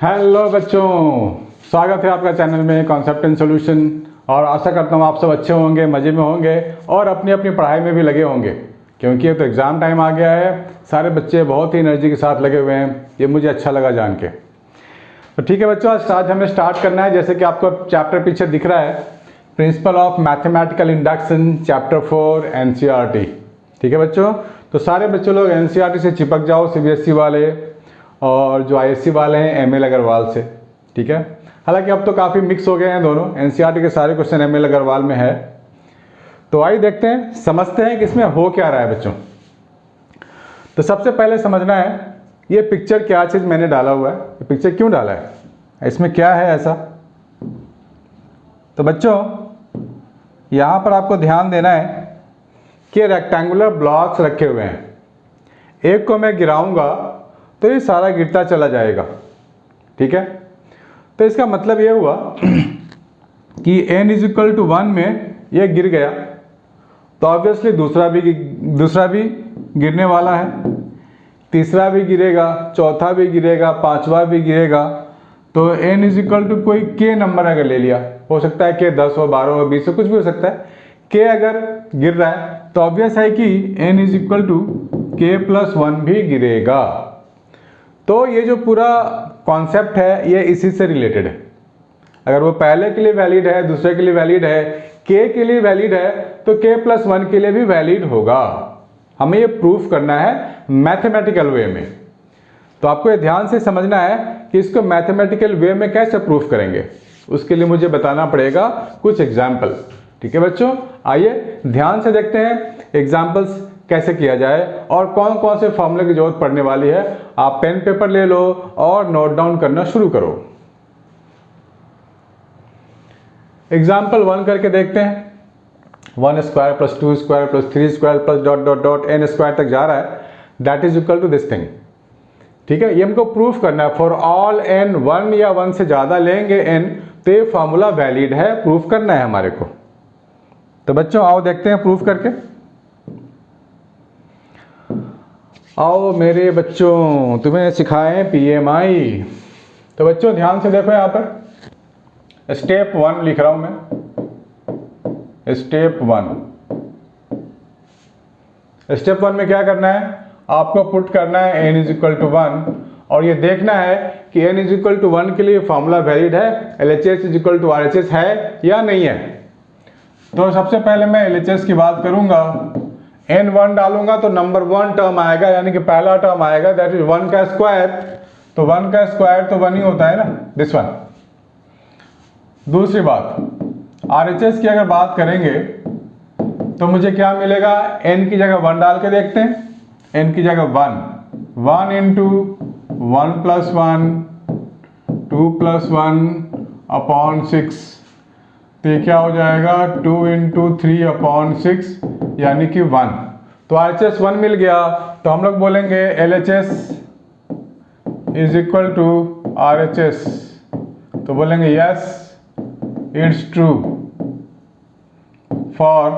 Hello बच्चों, स्वागत है आपका चैनल में कॉन्सेप्ट एंड सॉल्यूशन। और आशा करता हूँ आप सब अच्छे होंगे, मज़े में होंगे और अपनी अपनी पढ़ाई में भी लगे होंगे, क्योंकि अब तो एग्ज़ाम टाइम आ गया है। सारे बच्चे बहुत ही एनर्जी के साथ लगे हुए हैं, ये मुझे अच्छा लगा जान के। तो ठीक है बच्चों, आज हमें स्टार्ट करना है। जैसे कि आपको चैप्टर पीछे दिख रहा है, principle of mathematical induction, chapter 4 NCERT। ठीक है बच्चों, तो सारे बच्चे लोग NCERT से चिपक जाओ, CBSE वाले और जो ISC वाले हैं ML अग्रवाल से। ठीक है, हालांकि अब तो काफ़ी मिक्स हो गए हैं दोनों, NCERT के सारे क्वेश्चन ML अग्रवाल में है। तो आइए देखते हैं, समझते हैं कि इसमें हो क्या रहा है बच्चों। तो सबसे पहले समझना है ये पिक्चर क्या चीज़ मैंने डाला हुआ है, ये पिक्चर क्यों डाला है, इसमें क्या है ऐसा। तो बच्चों यहाँ पर आपको ध्यान देना है कि रेक्टेंगुलर ब्लॉक्स रखे हुए हैं। एक को मैं गिराऊंगा तो ये सारा गिरता चला जाएगा। ठीक है, तो इसका मतलब ये हुआ कि n = 1 में ये गिर गया तो ऑब्वियसली दूसरा भी गिरने वाला है, तीसरा भी गिरेगा, चौथा भी गिरेगा, पांचवा भी गिरेगा। तो n = कोई k नंबर अगर ले लिया, हो सकता है k 10 हो, 12 हो, 20 हो, कुछ भी हो सकता है। k अगर गिर रहा है तो ऑब्वियस है कि n = k+1 भी गिरेगा। तो ये जो पूरा कॉन्सेप्ट है ये इसी से रिलेटेड है। अगर वो पहले के लिए वैलिड है, दूसरे के लिए वैलिड है, k के लिए वैलिड है, तो k+1 के लिए भी वैलिड होगा। हमें ये प्रूफ करना है मैथमेटिकल वे में। तो आपको ये ध्यान से समझना है कि इसको मैथमेटिकल वे में कैसे प्रूफ करेंगे। उसके लिए मुझे बताना पड़ेगा कुछ एग्जाम्पल। ठीक है बच्चों, आइए ध्यान से देखते हैं एग्जाम्पल्स कैसे किया जाए और कौन कौन से फॉर्मूले की जरूरत पड़ने वाली है। आप पेन पेपर ले लो और नोट डाउन करना शुरू करो। एग्जाम्पल 1 करके देखते हैं। 1² + 2² + 3² + ... n² तक जा रहा है, that is equal to this thing. ठीक है, ये हमको प्रूफ करना है। फॉर ऑल n 1 या 1 से ज़्यादा लेंगे n तो ये फॉर्मूला वैलिड है, प्रूफ करना है हमारे को। तो बच्चों आओ देखते हैं प्रूफ करके। आओ मेरे बच्चों, तुम्हें सिखाएं PMI। तो बच्चों ध्यान से देखो, यहाँ पर स्टेप 1 लिख रहा हूं मैं। स्टेप 1 में क्या करना है, आपको पुट करना है n = 1 और ये देखना है कि n = 1 के लिए फॉर्मूला वैलिड है, LHS = RHS है या नहीं है। तो सबसे पहले मैं LHS की बात करूंगा। n1 डालूंगा तो नंबर 1 टर्म आएगा, यानी कि पहला टर्म आएगा, दैट इज 1 का स्क्वायर। तो 1 का स्क्वायर तो 1 ही होता है ना, दिस वन। दूसरी बात, RHS की अगर बात करेंगे तो मुझे क्या मिलेगा, n की जगह 1 डाल के देखते हैं। n की जगह 1 × 1 + 1 2 + 1/6, तो ये क्या हो जाएगा 2 × 3/6 यानी कि 1। तो RHS 1 मिल गया, तो हम लोग बोलेंगे LHS = RHS। तो बोलेंगे yes it's true for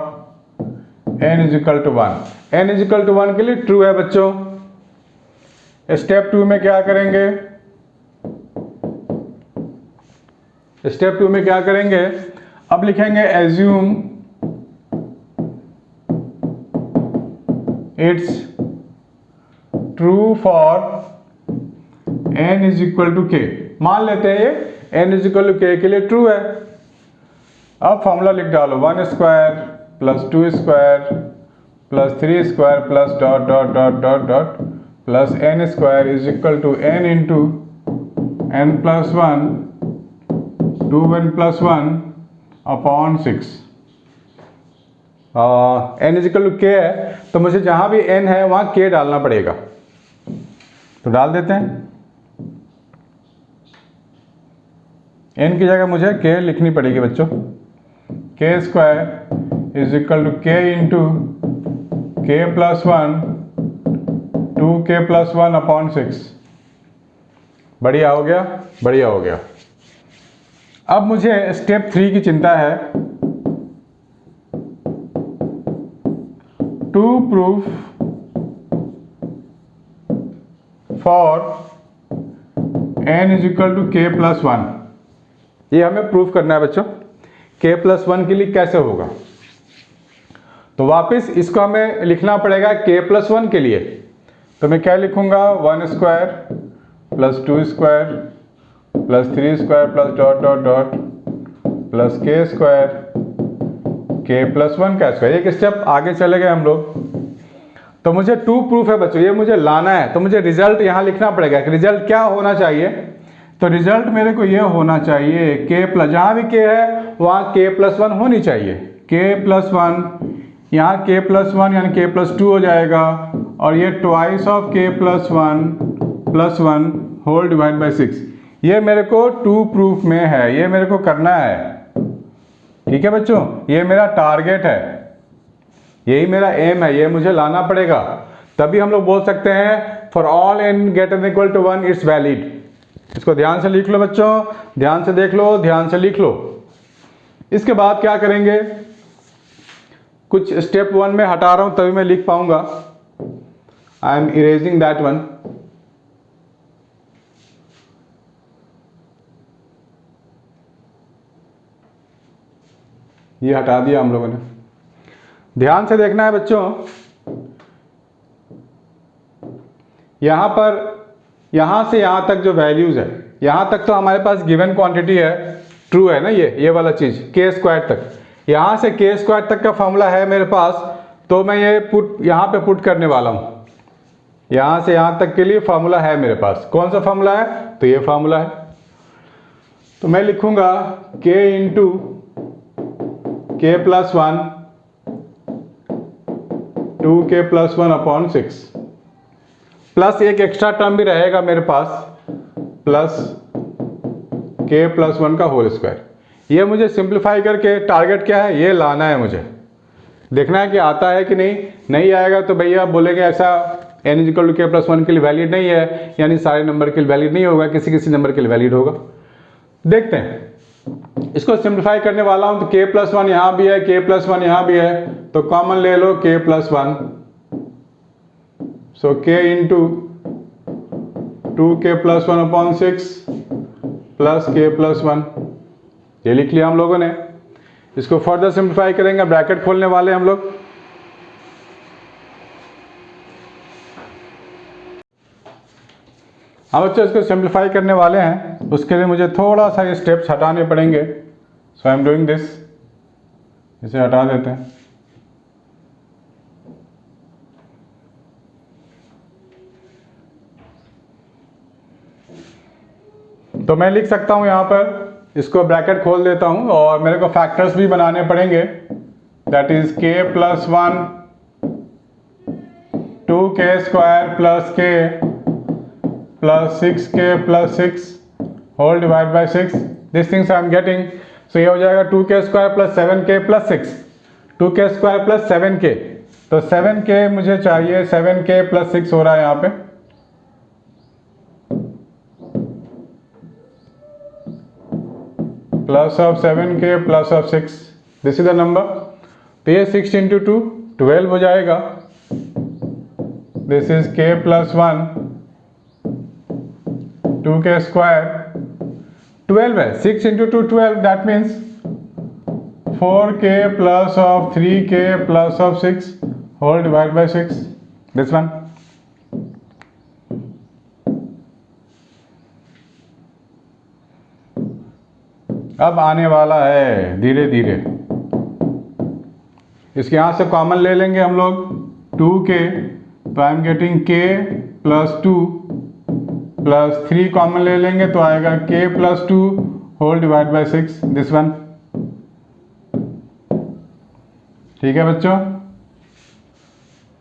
n = 1। n = 1 के लिए ट्रू है बच्चों। स्टेप 2 में क्या करेंगे, स्टेप 2 में क्या करेंगे, अब लिखेंगे assume it's true for n = k। मान लेते हैं ये n = k के लिए ट्रू है। अब फॉर्मूला लिख डालो, 1² + 2² + 3² + ... n² = n × n+1 2n + 1/6। n = k है, तो मुझे जहां भी n है वहां k डालना पड़ेगा। तो डाल देते हैं, n की जगह मुझे k लिखनी पड़ेगी बच्चों। k² = k × k+1 2k + 1/6। बढ़िया हो गया, बढ़िया हो गया। अब मुझे स्टेप 3 की चिंता है। To proof for n is equal to k plus 1। ये हमें प्रूफ करना है बच्चों, k प्लस 1 के लिए कैसे होगा। तो वापस इसको हमें लिखना पड़ेगा k प्लस 1 के लिए। तो मैं क्या लिखूंगा, 1 square plus 2 square plus 3 square plus dot dot dot plus k square k plus 1 का स्क्वायर। एक स्टेप आगे चले गए हम लोग। तो मुझे 2 प्रूफ है बच्चों, ये मुझे लाना है। तो मुझे रिजल्ट यहाँ लिखना पड़ेगा कि रिजल्ट क्या होना चाहिए। तो रिजल्ट मेरे को ये होना चाहिए k प्लस, जहाँ भी k है वहाँ k प्लस 1 होनी चाहिए। k प्लस 1, यहाँ k प्लस 1 यानी k प्लस 2 हो जाएगा, और ये twice of k plus 1 whole divide by 6। ये मेरे को 2 प्रूफ में है, ये मेरे को करना है। ठीक है बच्चों, ये मेरा टारगेट है, यही मेरा एम है, ये मुझे लाना पड़ेगा। तभी हम लोग बोल सकते हैं for all n greater than equal to 1 it's valid. इसको ध्यान से लिख लो बच्चों, ध्यान से देख लो, ध्यान से लिख लो। इसके बाद क्या करेंगे, कुछ स्टेप 1 में हटा रहा हूं तभी मैं लिख पाऊंगा। I am erasing that one. ये हटा दिया हम लोगों ने। ध्यान से देखना है बच्चों, यहां पर यहां से यहां तक जो वैल्यूज है, यहां तक तो हमारे पास गिवन क्वांटिटी है, ट्रू है ना, ये वाला चीज k स्क्वायर तक। यहां से k स्क्वायर तक का फॉर्मूला है मेरे पास, तो मैं ये यहां पे पुट करने वाला हूं। यहां से यहां तक के लिए फॉर्मूला है मेरे पास। कौन सा फॉर्मूला है, तो ये फॉर्मूला है। तो मैं लिखूंगा k into k plus 1 2k plus 1 upon 6, plus एक एक्स्ट्रा टर्म भी रहेगा मेरे पास, प्लस k प्लस 1 का होल स्क्वायर। ये मुझे सिंप्लीफाई करके टारगेट क्या है, ये लाना है। मुझे देखना है कि आता है कि नहीं आएगा तो भैया बोलेंगे ऐसा n is equal to k plus 1 के लिए वैलिड नहीं है, यानी सारे नंबर के लिए वैलिड नहीं होगा, किसी किसी नंबर के लिए वैलिड होगा। देखते हैं, इसको सिंप्लीफाई करने वाला हूं। तो k प्लस 1 यहाँ भी है, k प्लस 1 यहाँ भी है, तो कॉमन ले लो k प्लस 1। सो k into 2k plus 1 upon 6 plus k plus 1, ये लिख लिया हम लोगों ने। इसको फर्दर सिंप्लीफाई करेंगे, ब्रैकेट खोलने वाले हम लोग। हम बच्चों इसको सिंप्लीफाई करने वाले हैं, उसके लिए मुझे थोड़ा सा ये स्टेप्स हटाने पड़ेंगे। सो आई एम डूइंग दिस, इसे हटा देते हैं। तो मैं लिख सकता हूं यहाँ पर, इसको ब्रैकेट खोल देता हूं, और मेरे को फैक्टर्स भी बनाने पड़ेंगे। That is k plus 1 2k square plus k plus 6k plus 6 whole divide by 6। This things I am getting. So ये हो जाएगा 2k square plus 7k plus 6, 2k square plus 7k। तो 7k मुझे चाहिए, 7k plus 6 हो रहा है यहाँ पे। Plus of 7k plus of 6, this is the number. तो ये 6 इंटू 2 12 हो जाएगा। This is k plus 1 2k square 12 है, 6 into 2 12, that means 4k plus of 3k plus of 6 whole divide by 6, this one. अब आने वाला है धीरे धीरे। इसके यहाँ से कॉमन ले लेंगे हम लोग 2k, तो I am getting k plus 2 plus 3 common ले लेंगे तो आएगा k plus 2 whole divide by 6, this one. ठीक है बच्चों,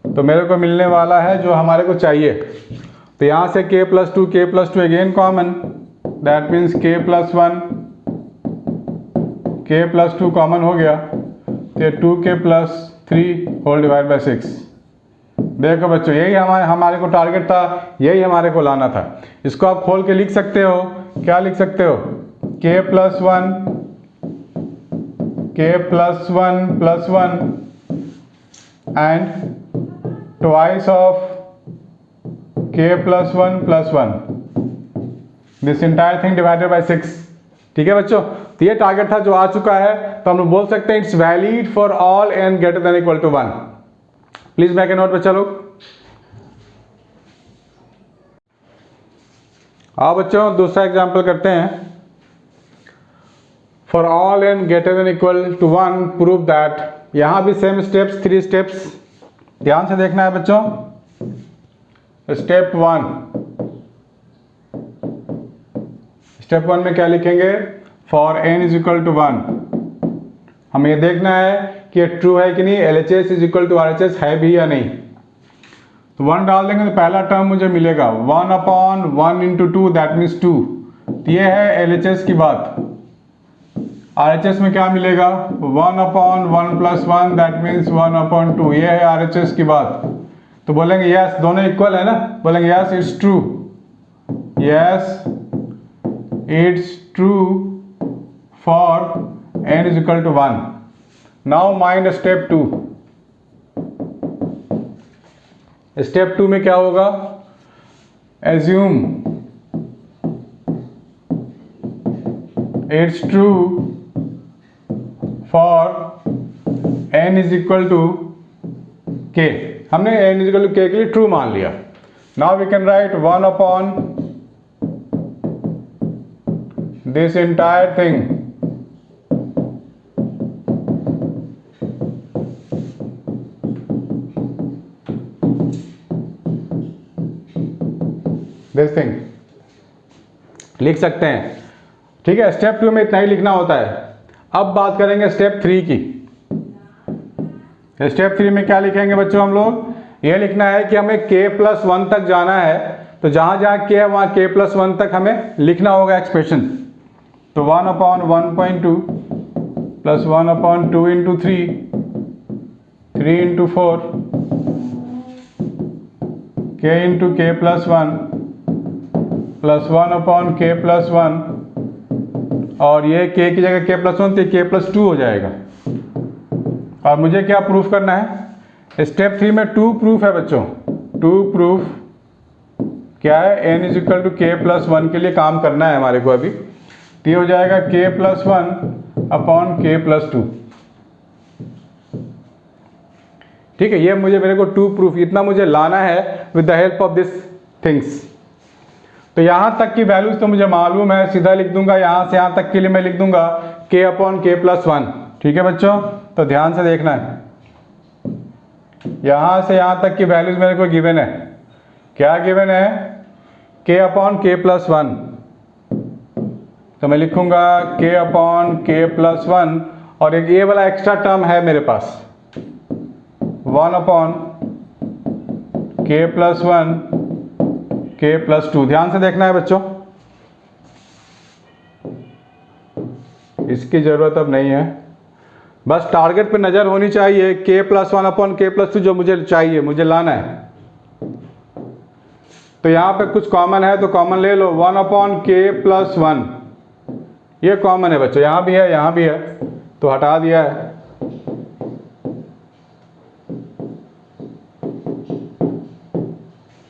तो मेरे को मिलने वाला है जो हमारे को चाहिए। तो यहाँ से k plus 2 again common, that means k plus 1 k plus 2 common हो गया, तो 2k plus 3 whole divide by 6। देखो बच्चों, यही हमारे को टारगेट था, यही हमारे को लाना था। इसको आप खोल के लिख सकते हो, क्या लिख सकते हो, k plus 1 plus 1 and twice of k plus 1 plus 1। This entire thing divided by 6। ठीक है बच्चों, तो ये टारगेट था जो आ चुका है, तो हम लोग बोल सकते हैं it's valid for all n greater than equal to 1। Please make a note बच्चा लोग। आओ बच्चों दूसरा एग्जाम्पल करते हैं। For all n greater than equal to 1 prove that, यहां भी सेम स्टेप्स, 3 स्टेप्स ध्यान से देखना है बच्चों। स्टेप 1, स्टेप 1 में क्या लिखेंगे, for n is equal to 1 हमें ये देखना है कि ये ट्रू है कि नहीं, LHS is equal to RHS है भी या नहीं। तो 1 डाल देंगे तो पहला टर्म मुझे मिलेगा 1/1 इंटू 2 दैट मीन्स 2। तो ये है LHS की बात। RHS में क्या मिलेगा, 1/1 प्लस 1 दैट मीन्स 1/2, ये है RHS की बात। तो बोलेंगे यस, दोनों इक्वल है ना, बोलेंगे yes it's true, yes it's true for n is equal to 1। now mind step 2। Step 2 में क्या होगा, assume it's true for n is equal to k। हमने n is equal to k के लिए ट्रू मान लिया। now we can write 1 upon this entire thing this thing लिख सकते हैं। ठीक है, स्टेप 2 में इतना ही लिखना होता है। अब बात करेंगे स्टेप 3 की। स्टेप 3 में क्या लिखेंगे बच्चों, हम लोग ये लिखना है कि हमें k+1 तक जाना है, तो जहां जहां k है वहां k+1 तक हमें लिखना होगा एक्सप्रेशन। तो 1/1.2 plus 1/2 into 3, 3 into 4, k into k+1 plus 1/k+1, और ये k की जगह k+1 तो k+2 हो जाएगा। और मुझे क्या प्रूफ करना है, स्टेप 3 में 2 प्रूफ है बच्चों। 2 प्रूफ क्या है, n is equal to k+1 के लिए काम करना है हमारे को अभी। तो ये हो जाएगा k+1/k+2। ठीक है, ये मेरे को 2 प्रूफ, इतना मुझे लाना है with the help of this things. तो यहाँ तक की वैल्यूज तो मुझे मालूम है, सीधा लिख दूंगा, यहाँ से यहाँ तक के लिए मैं लिख दूंगा k/k+1। ठीक है बच्चों, तो ध्यान से देखना है, यहाँ से यहाँ तक की वैल्यूज मेरे को गिवन है। क्या गिवन है, k/k+1, तो मैं लिखूंगा k/k+1, और एक ये वाला एक्स्ट्रा टर्म है मेरे पास 1/k+1 k+2। ध्यान से देखना है बच्चों, इसकी जरूरत अब नहीं है, बस टारगेट पे नजर होनी चाहिए। k+1/k+2 जो मुझे चाहिए, मुझे लाना है। तो यहाँ पे कुछ कॉमन है तो कॉमन ले लो, 1/k+1 ये कॉमन है बच्चों, यहाँ भी है यहाँ भी है, तो हटा दिया है।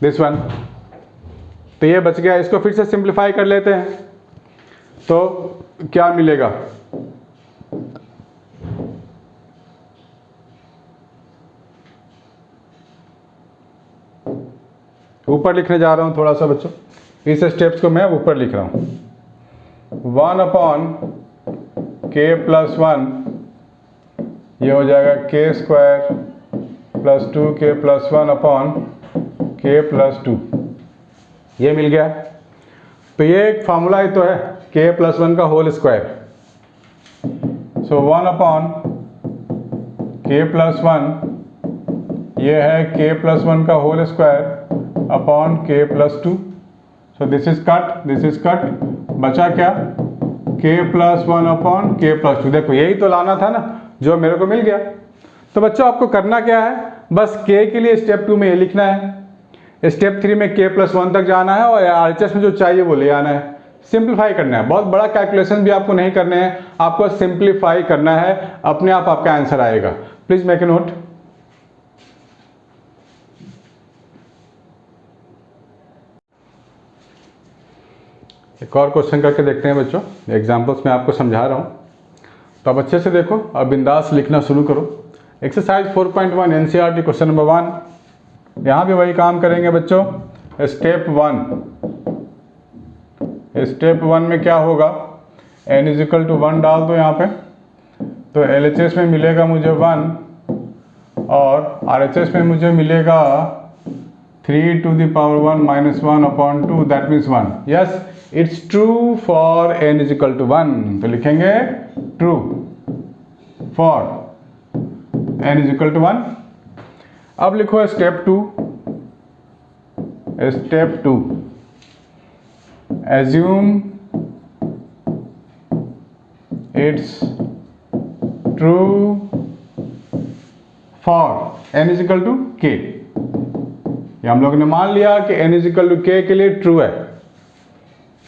दिस वन, तो ये बच गया। इसको फिर से सिंप्लीफाई कर लेते हैं, तो क्या मिलेगा, ऊपर लिखने जा रहा हूं थोड़ा सा बच्चों, इस स्टेप्स को मैं ऊपर लिख रहा हूं। 1/k+1 ये हो जाएगा k² + 2k+1/k+2, ये मिल गया। तो ये एक फार्मूला ही तो है, k+1 का होल स्क्वायर। सो 1/k+1 ये है k+1 का whole square upon k+2। So this is cut, बचा क्या, k+1/k+2। देखो यही तो लाना था ना, जो मेरे को मिल गया। तो बच्चों आपको करना क्या है, बस k के लिए स्टेप 2 में ये लिखना है, स्टेप 3 में k+1 तक जाना है, और RHS में जो चाहिए वो ले आना है। सिंप्लीफाई करना है, बहुत बड़ा कैलकुलेशन भी आपको नहीं करने हैं, आपको सिंप्लीफाई करना है, अपने आप आपका आंसर आएगा। Please make a note. एक और क्वेश्चन करके देखते हैं बच्चों, एग्जाम्पल्स मैं आपको समझा रहा हूँ तो अब अच्छे से देखो, अब बिंदास लिखना शुरू करो। Exercise 4.1 NCERT question number 1। यहाँ भी वही काम करेंगे बच्चों। स्टेप वन में क्या होगा, n इज इक्वल टू 1 डाल दो यहाँ पे, तो LHS में मिलेगा मुझे 1 और RHS में मुझे मिलेगा 3 to the power 1 minus 1 upon 2, that means 1. Yes, it's true for n is equal to 1. तो लिखेंगे true for n is equal to 1. अब लिखो step 2। assume it's true for n is equal to k। ये हम लोग ने मान लिया कि n इज इक्वल टू के के लिए ट्रू है,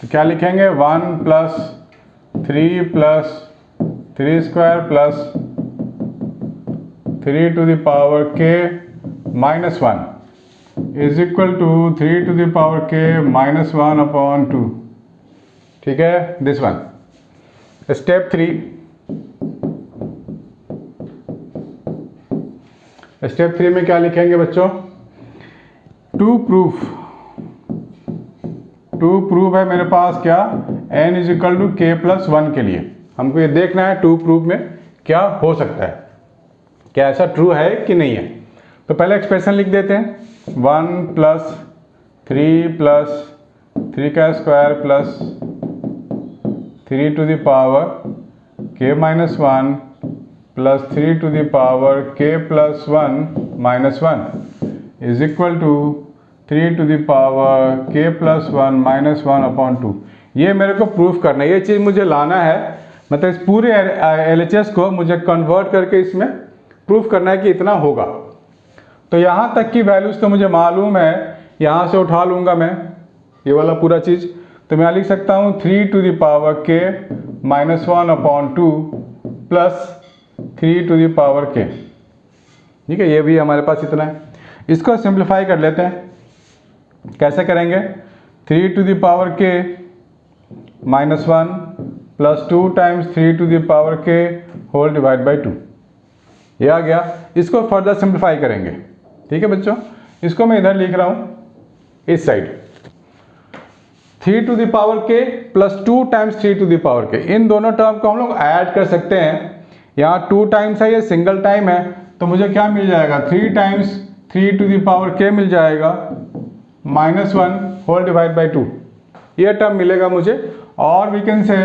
तो क्या लिखेंगे 1 plus 3 plus 3 square plus 3 to the power k minus 1 is equal to 3 to the power k minus 1 upon 2। ठीक है, दिस वन। स्टेप 3 में क्या लिखेंगे बच्चों, टू प्रूफ है मेरे पास क्या, n इज इक्वल टू के प्लस 1 के लिए हमको ये देखना है टू प्रूफ में क्या हो सकता है, क्या ऐसा ट्रू है कि नहीं है। तो पहले एक्सप्रेशन लिख देते हैं, 1 प्लस 3 का square plus 3 to the power k minus 1 plus 3 to the power k plus 1 minus 1 is equal to 3 to the power k plus 1 minus 1 upon 2। ये मेरे को प्रूफ करना है, ये चीज़ मुझे लाना है, मतलब इस पूरे LHS को मुझे कन्वर्ट करके इसमें प्रूफ करना है कि इतना होगा। तो यहाँ तक की वैल्यूज़ तो मुझे मालूम है, यहाँ से उठा लूँगा मैं ये वाला पूरा चीज़, तो मैं लिख सकता हूँ 3 to the power k minus 1 upon 2 plus 3 to the power k। ठीक है, ये भी हमारे पास इतना है। इसको सिंप्लीफाई कर लेते हैं, कैसे करेंगे, 3 to the power k minus 1 plus 2 times 3 to the power k whole divide by 2, ये आ गया। इसको फर्दर सिंप्लीफाई करेंगे। ठीक है बच्चों, इसको मैं इधर लिख रहा हूँ इस side, 3 to the power k plus 2 times 3 to the power k, इन दोनों टर्म को हम लोग ऐड कर सकते हैं। यहाँ 2 टाइम्स है, ये सिंगल टाइम है, तो मुझे क्या मिल जाएगा, 3 times 3 to the power k मिल जाएगा माइनस 1 होल डिवाइड बाई 2, ये टर्म मिलेगा मुझे। और we can say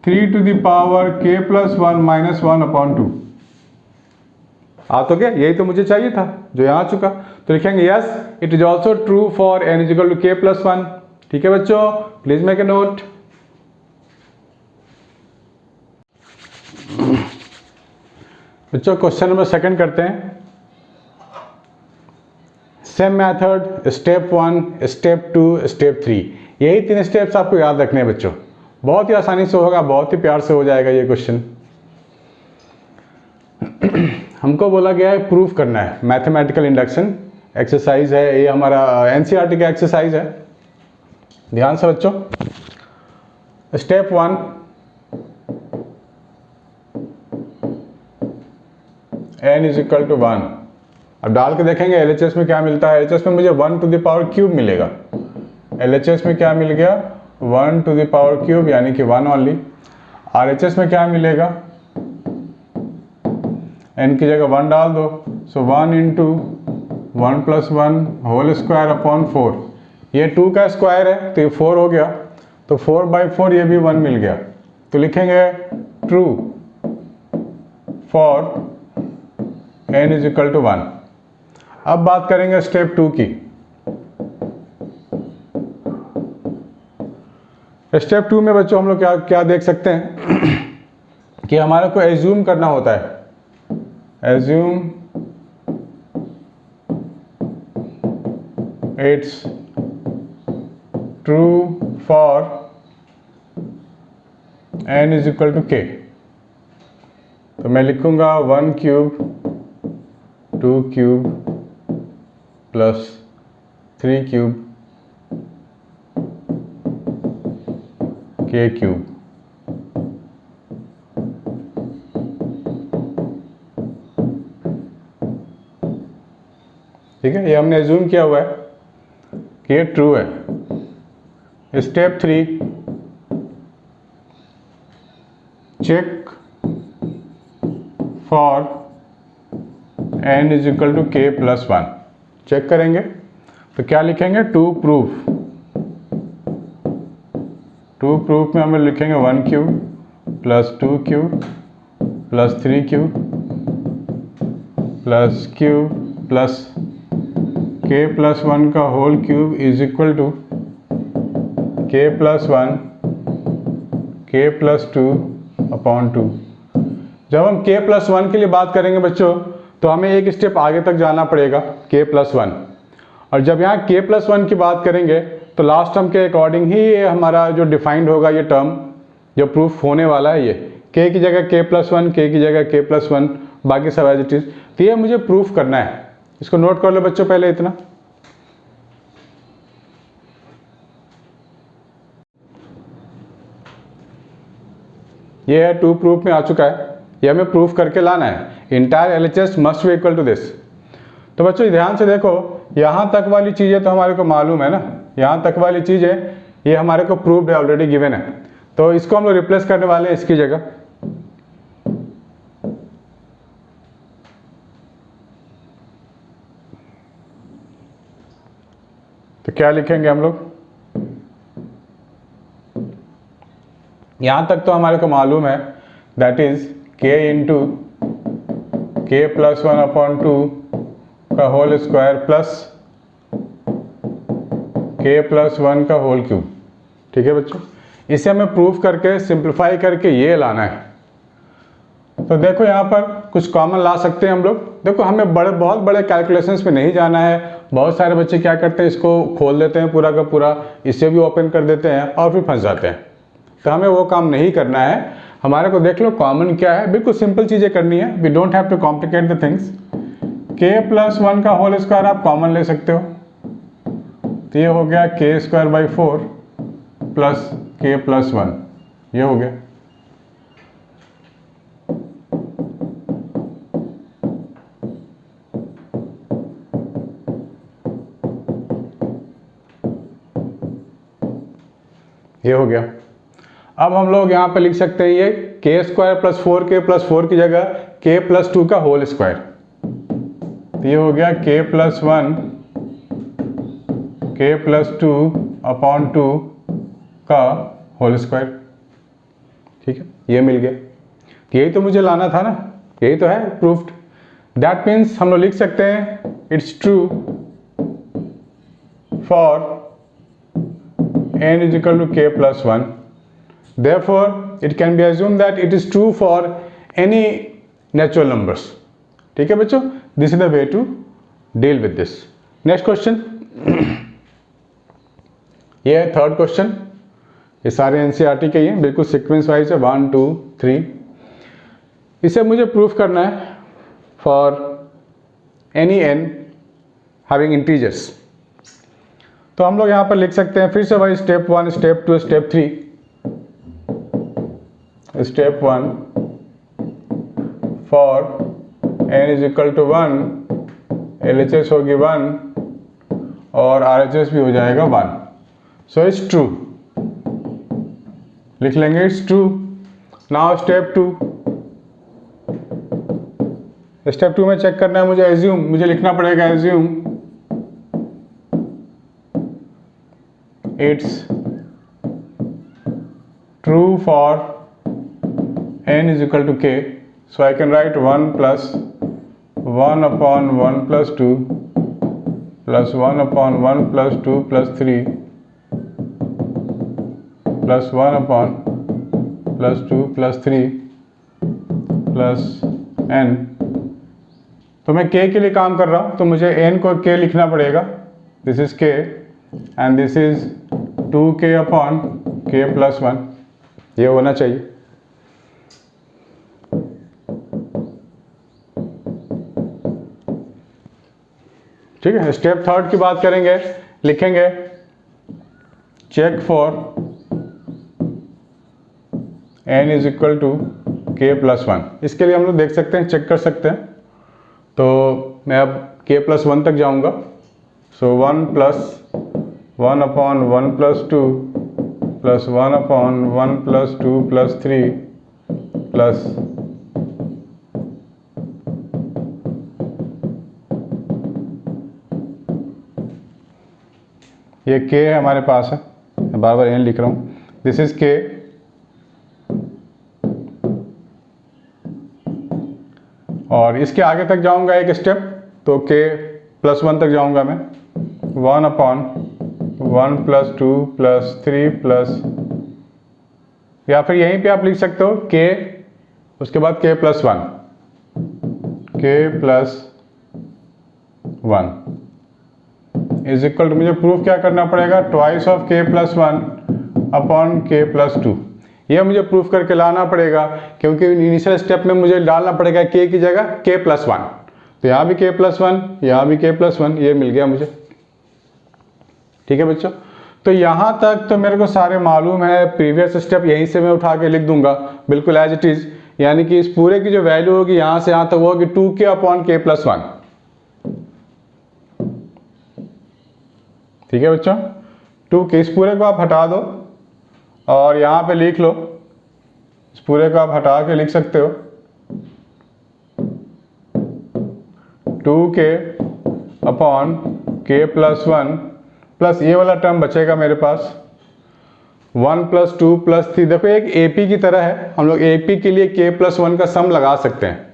3 to the power k plus 1 minus 1 upon 2 आ तो गया, यही तो मुझे चाहिए था जो यहाँ आ चुका। तो लिखेंगे yes it is also true for n is equal to k plus 1। ठीक है बच्चों, प्लीज मेक ए नोट। बच्चों क्वेश्चन नंबर 2 करते हैं। Same method, step 1, step 2, step 3, यही 3 स्टेप्स आपको याद रखने हैं बच्चों। बहुत ही आसानी से होगा, बहुत ही प्यार से हो जाएगा ये क्वेश्चन। हमको बोला गया है प्रूफ करना है, मैथमेटिकल इंडक्शन एक्सरसाइज है, ये हमारा एनसीईआरटी का एक्सरसाइज है। ध्यान से बच्चों, step 1, n is equal to 1। अब डाल के देखेंगे LHS में क्या मिलता है। LHS में मुझे 1 टू द पावर क्यूब मिलेगा। LHS में क्या मिल गया, 1 टू द पावर क्यूब यानी कि 1 ओनली। RHS में क्या मिलेगा, n की जगह 1 डाल दो, so 1 into 1 plus 1 whole square upon 4, ये 2 का स्क्वायर है तो ये 4 हो गया, तो 4 बाई 4 ये भी 1 मिल गया। तो लिखेंगे true for n is equal to 1। अब बात करेंगे स्टेप 2 की। स्टेप 2 में बच्चों हम लोग क्या क्या देख सकते हैं कि हमारे को एज्यूम करना होता है, assume it's true for n is equal to k। तो मैं लिखूंगा 1 क्यूब 2 क्यूब प्लस 3 क्यूब के क्यूब। ठीक है, ये हमने एज्यूम किया हुआ है कि ये ट्रू है। Step 3, check for n is equal to k plus 1। Check करेंगे तो क्या लिखेंगे, टू प्रूफ। टू प्रूफ में हम लिखेंगे 1 cube plus 2 cube plus 3 cube plus cube plus k plus 1 का whole cube is equal to k plus 1 k plus 2 upon 2। जब हम k प्लस 1 के लिए बात करेंगे बच्चों, तो हमें एक स्टेप आगे तक जाना पड़ेगा, k प्लस 1। और जब यहाँ k प्लस 1 की बात करेंगे तो लास्ट टर्म के अकॉर्डिंग ही ये हमारा जो डिफाइंड होगा, ये टर्म जो प्रूफ होने वाला है, ये k की जगह k प्लस 1, k की जगह k प्लस 1, बाकी सब एज इट इज। तो ये मुझे प्रूफ करना है, इसको नोट कर लो बच्चों पहले इतना। ये है टू प्रूफ में आ चुका है, ये हमें प्रूफ करके लाना है। Entire LHS must be equal to this. तो बच्चों ध्यान से देखो, यहाँ तक वाली चीज़ें तो हमारे को मालूम है ना, यहाँ तक वाली चीज़ें ये हमारे को प्रूफ्ड है, ऑलरेडी गिवन है। तो इसको हम लोग रिप्लेस करने वाले हैं इसकी जगह। तो क्या लिखेंगे हम लोग, यहाँ तक तो हमारे को मालूम है, that is k into k plus 1 upon 2 का whole square plus k plus 1 का होल क्यूब। ठीक है बच्चों, इसे हमें प्रूफ करके सिंप्लीफाई करके ये लाना है। तो देखो यहाँ पर कुछ कॉमन ला सकते हैं हम लोग। देखो हमें बहुत बड़े कैलकुलेशंस पे नहीं जाना है। बहुत सारे बच्चे क्या करते हैं, इसको खोल देते हैं पूरा का पूरा, इसे भी ओपन कर देते हैं और फिर फंस जाते हैं। तो हमें वो काम नहीं करना है। हमारे को देख लो कॉमन क्या है, बिल्कुल सिंपल चीज़ें करनी है। We don't have to complicate the things. k plus 1 का होल स्क्वायर आप कॉमन ले सकते हो, तो ये हो गया k square by 4 plus k plus 1, ये हो गया। ये हो गया। अब हम लोग यहाँ पे लिख सकते हैं ये k square plus 4k plus 4 की जगह k प्लस 2 का होल स्क्वायर। तो ये हो गया k plus 1 k plus 2 upon 2 का होल स्क्वायर। ठीक है, ये मिल गया। यही तो मुझे लाना था ना, यही तो है प्रूफ्ड। दैट मीन्स हम लोग लिख सकते हैं it's true for n is equal to k plus 1. Therefore, it can be assumed that it is true for any natural numbers. ठीक है बच्चों, this is the way to deal with this. Next question. ये है third question. ये सारे NCERT के ही हैं, बिल्कुल सीक्वेंस वाइज है, 1 2 3। इसे मुझे प्रूफ करना है for any n having integers. तो हम लोग यहाँ पर लिख सकते हैं फिर से भाई step 1, step 2, step 3। Step 1 for n is equal to 1, LHS होगी 1 और RHS भी हो जाएगा 1। सो इट्स ट्रू, लिख लेंगे it's true. Now step 2। Step 2 में चेक करना है मुझे एज्यूम, मुझे लिखना पड़ेगा assume it's true for n is equal to k. So I can write 1 plus 1 upon 1 plus 2 plus 1 upon 1 plus 2 plus 3 plus 1 upon plus 2 plus 3 plus n। तो मैं k के लिए काम कर रहा हूँ, तो मुझे n को k लिखना पड़ेगा। This is k and this is 2k upon k plus 1, ये होना चाहिए। ठीक है, स्टेप थर्ड की बात करेंगे, लिखेंगे check for n is equal to k plus 1। इसके लिए हम लोग देख सकते हैं, चेक कर सकते हैं। तो मैं अब k प्लस 1 तक जाऊंगा। सो 1 plus 1 upon 1 plus 2 plus 1 upon 1 plus 2 plus 3 plus ये k है हमारे पास है, मैं बार बार n लिख रहा हूँ। दिस इज k और इसके आगे तक जाऊंगा एक स्टेप, तो k प्लस 1 तक जाऊंगा मैं। 1 अपॉन 1 प्लस 2 प्लस 3 प्लस, या फिर यहीं पे आप लिख सकते हो k, उसके बाद k plus 1, k plus 1 is equal to, मुझे प्रूफ क्या करना पड़ेगा, twice of k plus 1 upon k plus 2। ये मुझे प्रूफ करके लाना पड़ेगा, क्योंकि इनिशियल स्टेप में मुझे डालना पड़ेगा k की जगह k प्लस 1। तो यहाँ भी k प्लस 1, यहाँ भी k प्लस 1, ये मिल गया मुझे। ठीक है बच्चों, तो यहाँ तक तो मेरे को सारे मालूम है। प्रीवियस स्टेप यहीं से मैं उठा के लिख दूंगा बिल्कुल एज इट इज, यानी कि इस पूरे की जो वैल्यू होगी यहाँ से यहाँ तक वो होगी 2k अपॉन k प्लस 1। ठीक है बच्चों, 2k, इस पूरे को आप हटा दो और यहाँ पे लिख लो, इस पूरे को आप हटा के लिख सकते हो 2k upon k plus 1 plus ये वाला टर्म बचेगा मेरे पास 1 प्लस 2 प्लस 3। देखो एक AP की तरह है, हम लोग AP के लिए k प्लस 1 का सम लगा सकते हैं।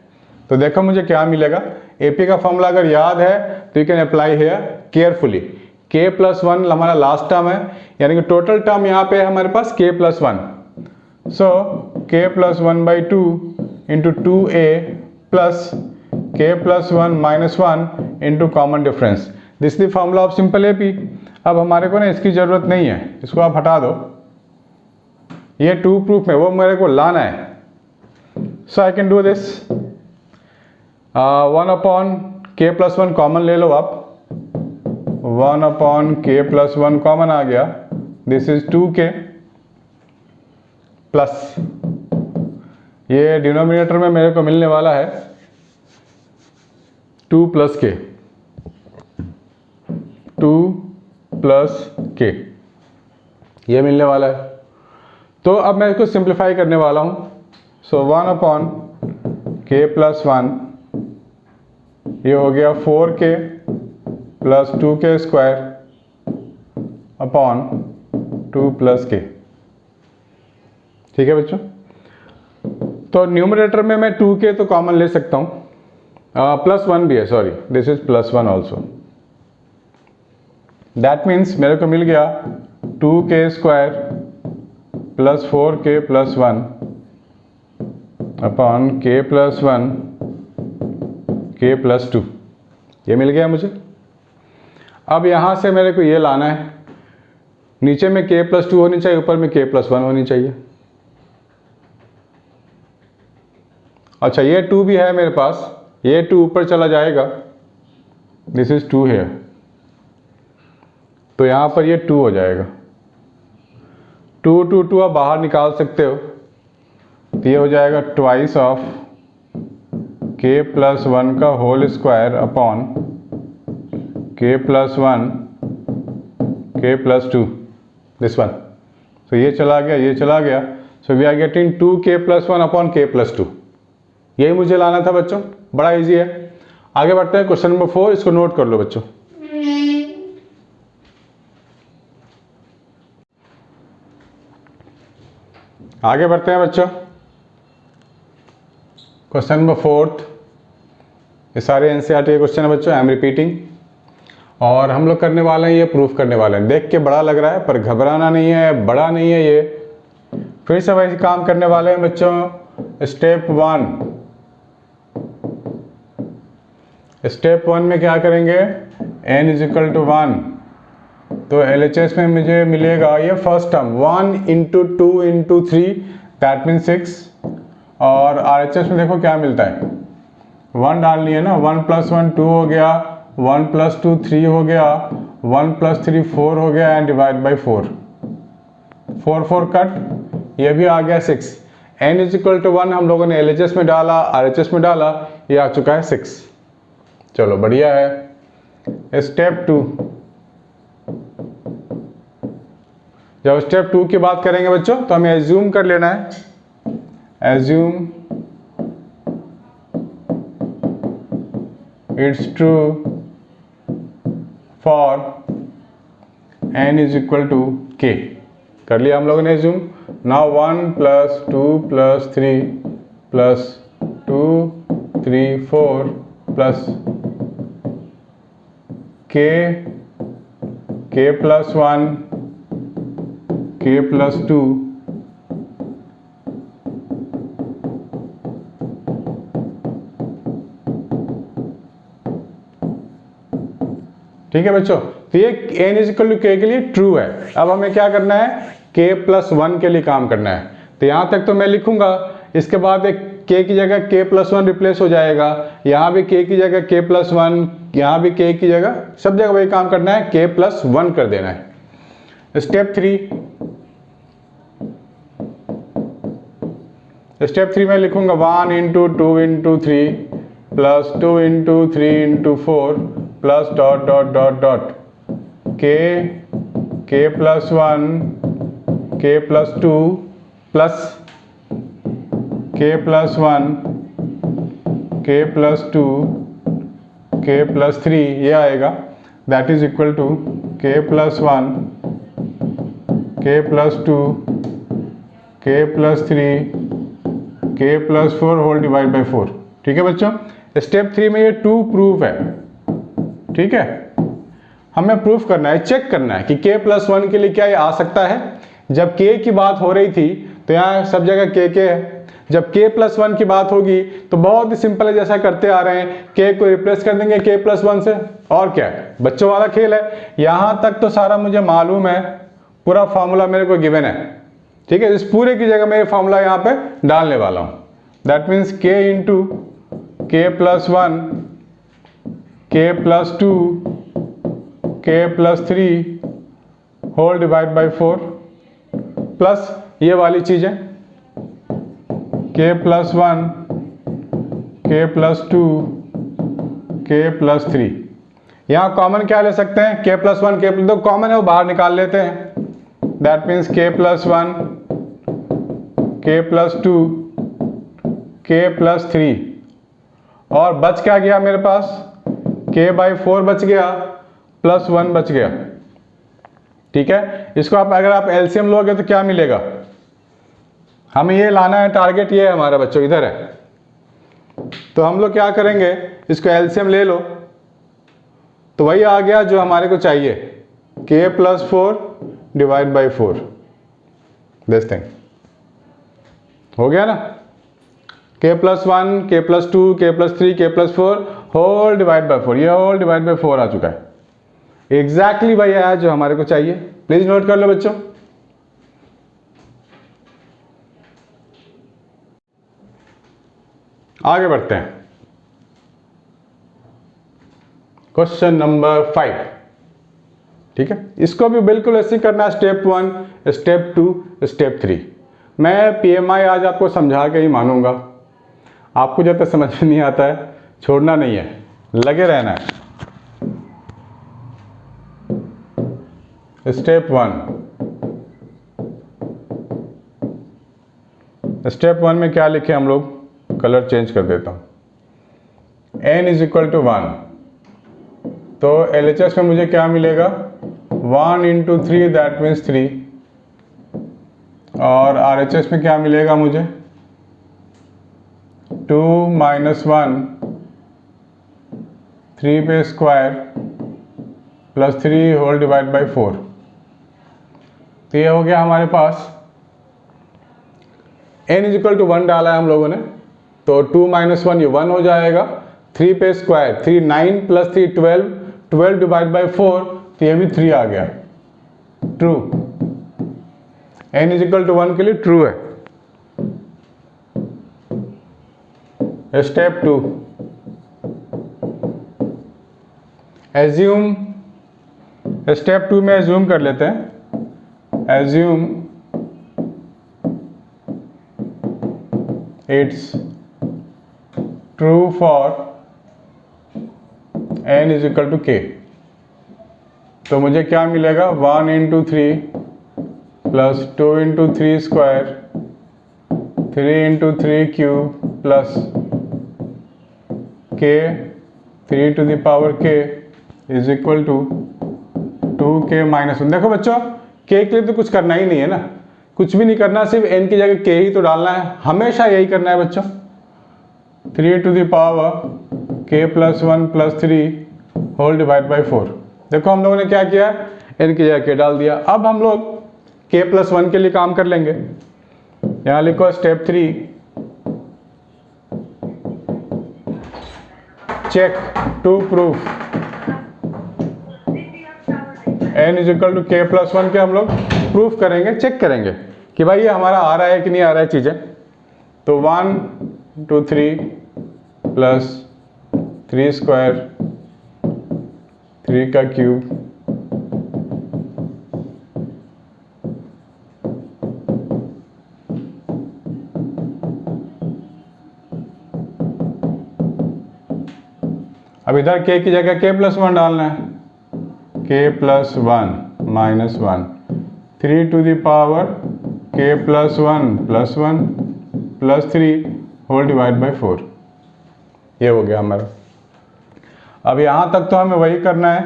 तो देखो मुझे क्या मिलेगा, AP का फॉर्मूला अगर याद है तो you can apply here carefully. k plus 1 हमारा लास्ट टर्म है, यानी कि टोटल टर्म यहाँ पे है हमारे पास k plus 1। So k plus 1 by 2 into 2a plus k plus 1 minus 1 into common difference. This the formula of simple AP। अब हमारे को ना इसकी ज़रूरत नहीं है, इसको आप हटा दो। ये 2 प्रूफ में वो मेरे को लाना है। So I can do this, 1 upon k plus 1 common ले लो आप, 1 अपॉन k प्लस 1 कॉमन आ गया, दिस इज 2k प्लस ये डिनोमिनेटर में मेरे को मिलने वाला है 2 प्लस k, 2 प्लस k ये मिलने वाला है। तो अब मैं इसको सिंप्लीफाई करने वाला हूँ। सो 1 अपॉन k प्लस 1, ये हो गया 4k plus 2k square upon 2 plus k। ठीक है बच्चों, तो न्यूमरेटर में मैं 2k तो कॉमन ले सकता हूँ, प्लस 1 भी है, sorry this is plus 1 also. That means मेरे को मिल गया 2k square plus 4k plus 1 upon k plus 1 k plus 2, ये मिल गया मुझे। अब यहाँ से मेरे को ये लाना है, नीचे में k प्लस 2 होनी चाहिए, ऊपर में k प्लस 1 होनी चाहिए। अच्छा ये 2 भी है मेरे पास, ये 2 ऊपर चला जाएगा, दिस इज 2 है, तो यहाँ पर ये 2 हो जाएगा। 2 2 2 आप बाहर निकाल सकते हो, तो ये हो जाएगा ट्वाइस ऑफ k प्लस 1 का whole square upon k plus 1 k plus 2, this one. So ये चला गया, ये चला गया, so we are getting 2k plus 1 upon k plus 2। यही मुझे लाना था बच्चों, बड़ा इजी है। आगे बढ़ते हैं, क्वेश्चन नंबर 4, इसको नोट कर लो बच्चों। आगे बढ़ते हैं बच्चों, क्वेश्चन नंबर 4, ये सारे NCERT के क्वेश्चन है बच्चों, आई एम रिपीटिंग, और हम लोग करने वाले हैं, ये प्रूफ करने वाले हैं। देख के बड़ा लग रहा है पर घबराना नहीं है, बड़ा नहीं है ये। फिर से वैसे काम करने वाले हैं बच्चों। स्टेप 1 में क्या करेंगे, n इज इक्वल टू 1, तो LHS में मुझे मिलेगा ये first term 1 into 2 into 3 that mean 6, और RHS में देखो क्या मिलता है, 1 डालनी है ना, 1 प्लस 1 2 हो गया, 1 प्लस 2 3 हो गया, 1 प्लस 3 4 हो गया, एंड डिवाइड बाई 4, 4 4 कट, ये भी आ गया 6। n इज इक्वल टू 1 हम लोगों ने LHS में डाला, RHS में डाला, ये आ चुका है 6। चलो बढ़िया है। स्टेप 2, जब स्टेप 2 की बात करेंगे बच्चों तो हमें एज्यूम कर लेना है, assume it's true for n is equal to k। कर लिया हम लोगों ने assume. Now 1 + 2 + 3 + 2 3 4 plus k + 1 k + 2 ठीक है बच्चों। तो ये n is equal to k के लिए ट्रू है। अब हमें क्या करना है, k + 1 के लिए काम करना है। तो यहाँ तक तो मैं लिखूंगा, इसके बाद एक k की जगह k + 1 रिप्लेस हो जाएगा, यहाँ भी k की जगह k + 1, यहाँ भी k की जगह, सब जगह वही काम करना है, k + 1 कर देना है। स्टेप 3 में लिखूंगा 1 × 2 × 3 + 2 × 3 × 4 plus dot dot dot dot k + 1 k + 2 plus k + 1 k + 2 k + 3 ये आएगा। That is equal to k + 1 k + 2 k + 3 k + 4 whole divide by 4। ठीक है बच्चों। स्टेप 3 में ये 2 प्रूफ है। ठीक है, हमें प्रूफ करना है, चेक करना है कि k + 1 के लिए क्या ये आ सकता है। जब k की बात हो रही थी तो यहाँ सब जगह k है, जब k + 1 की बात होगी तो बहुत ही सिंपल है, जैसा करते आ रहे हैं, k को रिप्लेस कर देंगे k + 1 से, और क्या है, बच्चों वाला खेल है। यहाँ तक तो सारा मुझे मालूम है, पूरा फॉर्मूला मेरे को गिवन है। ठीक है, इस पूरे की जगह मैं ये फॉर्मूला यहाँ पे डालने वाला हूँ। That means k × k + 1 k + 2 k + 3 whole divide by 4 plus ये वाली चीजें k + 1 k + 2 k + 3। यहाँ कॉमन क्या ले सकते हैं, k + 1 k + 2 कॉमन है, वो बाहर निकाल लेते हैं। That means k + 1 k + 2 k + 3 और बच क्या गया मेरे पास, k/4 बच गया प्लस 1 बच गया। ठीक है, इसको अगर आप एलसीएम लोगे तो क्या मिलेगा, हमें ये लाना है, टारगेट ये है हमारा बच्चों, इधर है। तो हम लोग क्या करेंगे, इसको एलसीएम ले लो तो वही आ गया जो हमारे को चाहिए, k + 4 divide by 4। This thing हो गया ना, k + 1 k + 2 k + 3 k + 4 whole divide by 4, ये होल डिवाइड बाई 4 आ चुका है। एग्जैक्टली वही आया जो हमारे को चाहिए। प्लीज नोट कर लो बच्चों। आगे बढ़ते हैं, क्वेश्चन नंबर 5। ठीक है, इसको भी बिल्कुल ऐसे करना है, स्टेप 1 स्टेप 2 स्टेप 3। मैं PMI आज आपको समझा के ही मानूंगा, आपको जब तक समझ में नहीं आता है छोड़ना नहीं है, लगे रहना है। स्टेप 1 में क्या लिखे हम लोग, कलर चेंज कर देता हूं, n इज इक्वल टू 1, तो LHS में मुझे क्या मिलेगा, 1 × 3 दैट मीन्स 3, और RHS में क्या मिलेगा मुझे, 2 - 1 3 पे square plus 3 whole divide by 4। तो ये हो गया हमारे पास, n इज इक्वल टू 1 डाला है हम लोगों ने, तो 2 - 1 ये 1 हो जाएगा, 3 पे स्क्वायर 3 9 प्लस 3 12 12 डिवाइड बाई 4, तो ये भी 3 आ गया, true. n is equal to 1 के लिए ट्रू है। स्टेप 2 एज्यूम, स्टेप 2 में एज्यूम कर लेते हैं, assume it's true for n is equal to k। तो मुझे क्या मिलेगा, 1 into 3 plus 2 into 3 square 3 into 3 cube plus k 3 to the power k is equal to 2k minus 1। देखो बच्चों, k के लिए तो कुछ करना ही नहीं है ना, कुछ भी नहीं करना, सिर्फ n की जगह k ही तो डालना है, हमेशा यही करना है बच्चों। 3 to the power k plus 1 plus 3 whole divide by 4। देखो हम लोगों ने क्या किया, n की जगह k डाल दिया। अब हम लोग k प्लस 1 के लिए काम कर लेंगे। यहाँ लिखो step 3, check to proof n is equal to k plus 1 के हम लोग प्रूफ करेंगे, चेक करेंगे कि भाई ये हमारा आ रहा है कि नहीं आ रहा है चीज़ें। तो 1 2 3 प्लस 3 स्क्वायर 3 का क्यूब अब इधर k की जगह k प्लस 1 डालना है, k plus 1 minus 1 3 to the power k plus 1 plus 3 whole divide by 4। ये हो गया हमारा। अब यहाँ तक तो हमें वही करना है,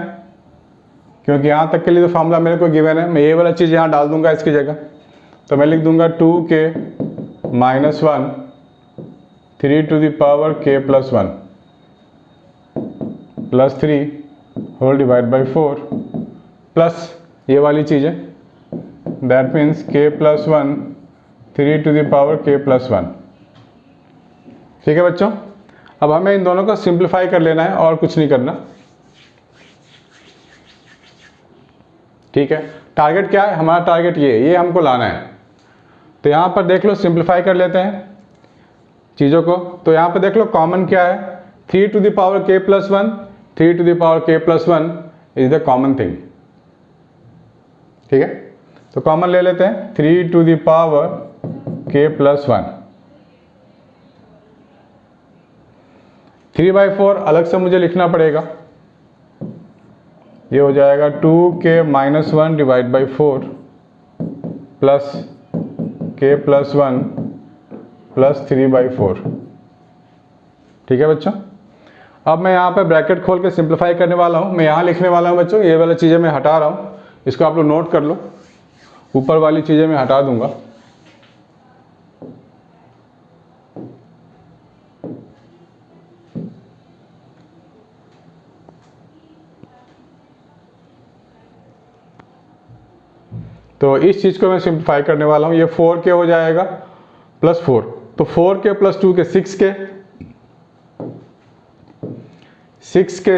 क्योंकि यहाँ तक के लिए तो फॉर्मूला मेरे को गिवन है। मैं ये वाला चीज़ यहाँ डाल दूंगा इसकी जगह, तो मैं लिख दूंगा 2k minus 1 3 to the power k plus 1 plus 3 whole divide by 4 plus ये वाली चीज़ें, that means k plus 1 3 to the power k plus 1। ठीक है बच्चों, अब हमें इन दोनों को सिंप्लीफाई कर लेना है और कुछ नहीं करना। ठीक है, टारगेट क्या है हमारा, टारगेट ये हमको लाना है। तो यहाँ पर देख लो, सिंप्लीफाई कर लेते हैं चीज़ों को। तो यहाँ पर देख लो कॉमन क्या है, 3 to the power k plus 1 3 to the power k plus 1 is the common thing. ठीक है, तो कॉमन ले लेते हैं 3 to the power k plus 1। 3/4 अलग से मुझे लिखना पड़ेगा, ये हो जाएगा 2k minus 1 divide by 4 plus k plus 1 plus 3/4। ठीक है बच्चों, अब मैं यहाँ पे ब्रैकेट खोल के सिंप्लीफाई करने वाला हूँ। मैं यहाँ लिखने वाला हूँ बच्चों, ये वाला चीज़ें मैं हटा रहा हूँ, इसको आप लोग नोट कर लो। ऊपर वाली चीज़ें मैं हटा दूंगा। तो इस चीज़ को मैं सिंप्लीफाई करने वाला हूँ। ये 4k हो जाएगा प्लस 4, तो 4k प्लस 2k 6k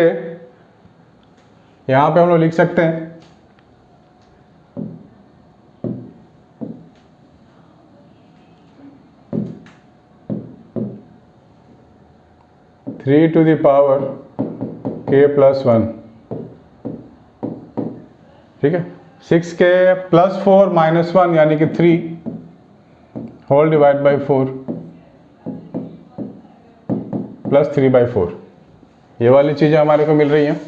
यहाँ पे हम लोग लिख सकते हैं 3 to the power k plus 1। ठीक है, 6k प्लस 4 माइनस 1 यानी कि 3 होल डिवाइड बाई 4 प्लस 3/4। ये वाली चीज़ें हमारे को मिल रही हैं,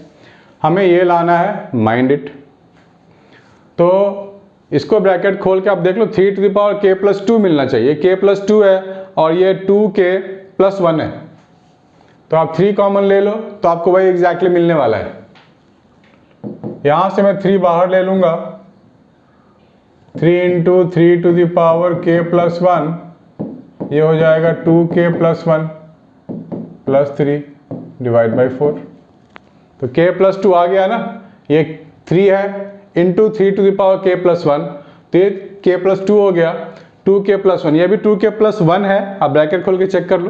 हमें ये लाना है माइंड इट। तो इसको ब्रैकेट खोल के आप देख लो, 3 to the power k plus 2 मिलना चाहिए, k प्लस 2 है और ये 2k प्लस 1 है, तो आप 3 कॉमन ले लो तो आपको वही एग्जैक्टली मिलने वाला है। यहाँ से मैं 3 बाहर ले लूँगा, 3 into 3 to the power k plus 1, ये हो जाएगा 2k plus 1 plus 3 divide by 4। तो k प्लस 2 आ गया ना, ये 3 है into 3 to the power k plus 1, तो ये k प्लस 2 हो गया 2k प्लस 1, ये भी 2k प्लस 1 है। आप ब्रैकेट खोल के चेक कर लो,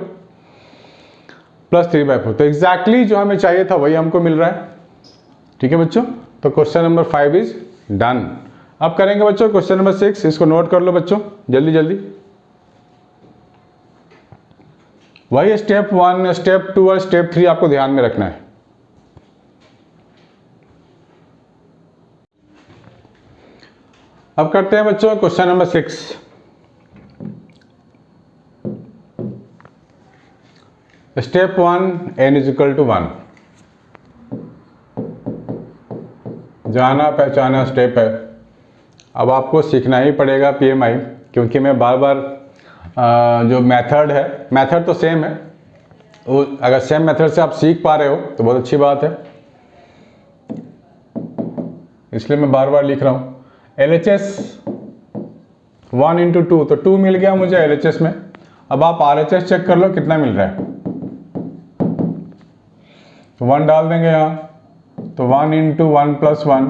प्लस 3/4। तो एग्जैक्टली जो हमें चाहिए था वही हमको मिल रहा है। ठीक है बच्चों, तो क्वेश्चन नंबर 5 इज डन। अब करेंगे बच्चों क्वेश्चन नंबर 6, इसको नोट कर लो बच्चों जल्दी जल्दी। वही स्टेप 1, स्टेप 2 और स्टेप 3 आपको ध्यान में रखना है। अब करते हैं बच्चों question number 6। Step 1 n is equal to 1, जाना पहचाना स्टेप है। अब आपको सीखना ही पड़ेगा PMI, क्योंकि मैं बार बार जो मेथड है, मेथड तो सेम है, वो अगर सेम मेथड से आप सीख पा रहे हो तो बहुत अच्छी बात है, इसलिए मैं बार बार लिख रहा हूँ। LHS 1 इंटू 2, तो 2 मिल गया मुझे LHS में। अब आप RHS चेक कर लो कितना मिल रहा है, तो 1 डाल देंगे यहाँ, तो 1 into 1 plus 1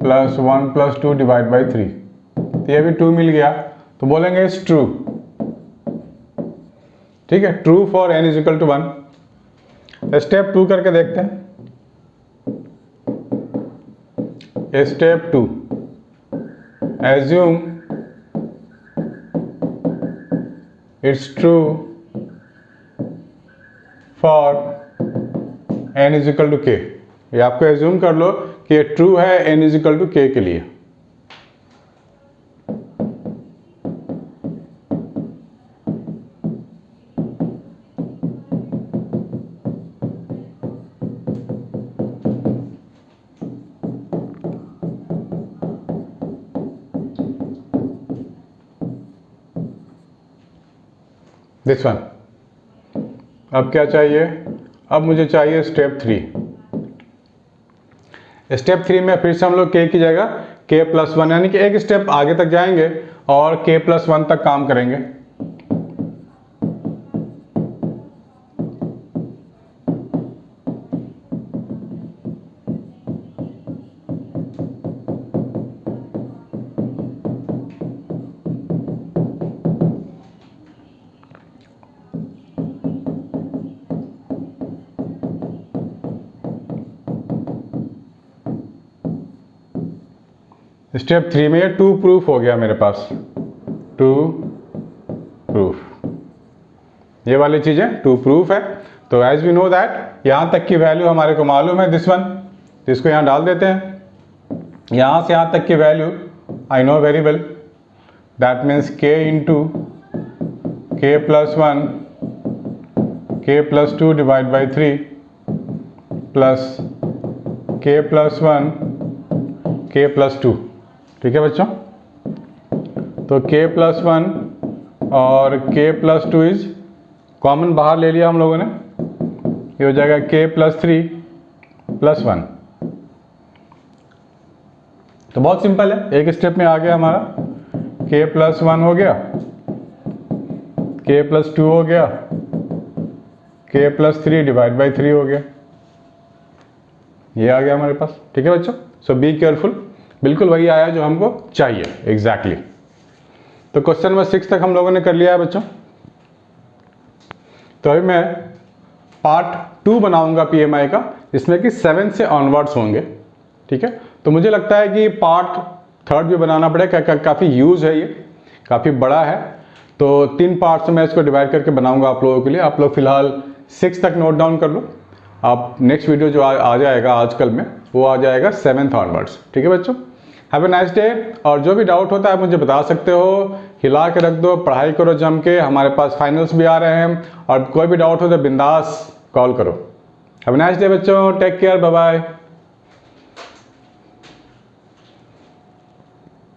plus 1 plus 2 divide by 3, तो ये भी 2 मिल गया, तो बोलेंगे इट्स ट्रू। ठीक है, true for n is equal to 1। Step 2 करके देखते हैं। Step 2, assume it's true for n is equal to k। ये आपको एज्यूम कर लो कि ये ट्रू है n is equal to k के लिए। This one. अब क्या चाहिए, अब मुझे चाहिए स्टेप 3। स्टेप 3 में फिर से हम लोग k की जगह k प्लस 1, यानी कि एक स्टेप आगे तक जाएंगे और k प्लस 1 तक काम करेंगे। स्टेप 3 में ये 2 प्रूफ हो गया मेरे पास, 2 प्रूफ, ये वाली चीज़ें 2 प्रूफ है। तो एज वी नो दैट यहाँ तक की वैल्यू हमारे को मालूम है, दिस वन, तो इसको यहाँ डाल देते हैं। यहाँ से यहाँ तक की value I know very well, that means k into k plus 1 k plus 2 divide by 3 plus k plus 1 k plus 2। ठीक है बच्चों, तो k प्लस 1 और k प्लस 2 इज कॉमन बाहर ले लिया हम लोगों ने, ये हो जाएगा k प्लस 3 प्लस 1। तो बहुत सिंपल है, एक स्टेप में आ गया हमारा, k प्लस 1 हो गया, k प्लस 2 हो गया, k प्लस 3 डिवाइड बाई 3 हो गया, ये आ गया हमारे पास। ठीक है बच्चों, सो बी केयरफुल, बिल्कुल वही आया जो हमको चाहिए एग्जैक्टली। तो क्वेश्चन नंबर 6 तक हम लोगों ने कर लिया है बच्चों। तो अभी मैं पार्ट 2 बनाऊंगा PMI का, जिसमें कि 7 से ऑनवर्ड्स होंगे। ठीक है, तो मुझे लगता है कि पार्ट 3 भी बनाना पड़ेगा, काफ़ी यूज है, ये काफ़ी बड़ा है। तो 3 पार्ट्स में मैं इसको डिवाइड करके बनाऊंगा आप लोगों के लिए। आप लोग फिलहाल 6 तक नोट डाउन कर लो, आप नेक्स्ट वीडियो जो आ जाएगा आजकल में, वो आ जाएगा 7th ऑनवर्ड्स। ठीक है बच्चों, हैव ए नाइस डे। और जो भी डाउट होता है मुझे बता सकते हो, हिला के रख दो, पढ़ाई करो जम के, हमारे पास फाइनल्स भी आ रहे हैं, और कोई भी डाउट हो तो बिंदास कॉल करो। हैव ए नाइस डे बच्चों, टेक केयर, बाय बाय।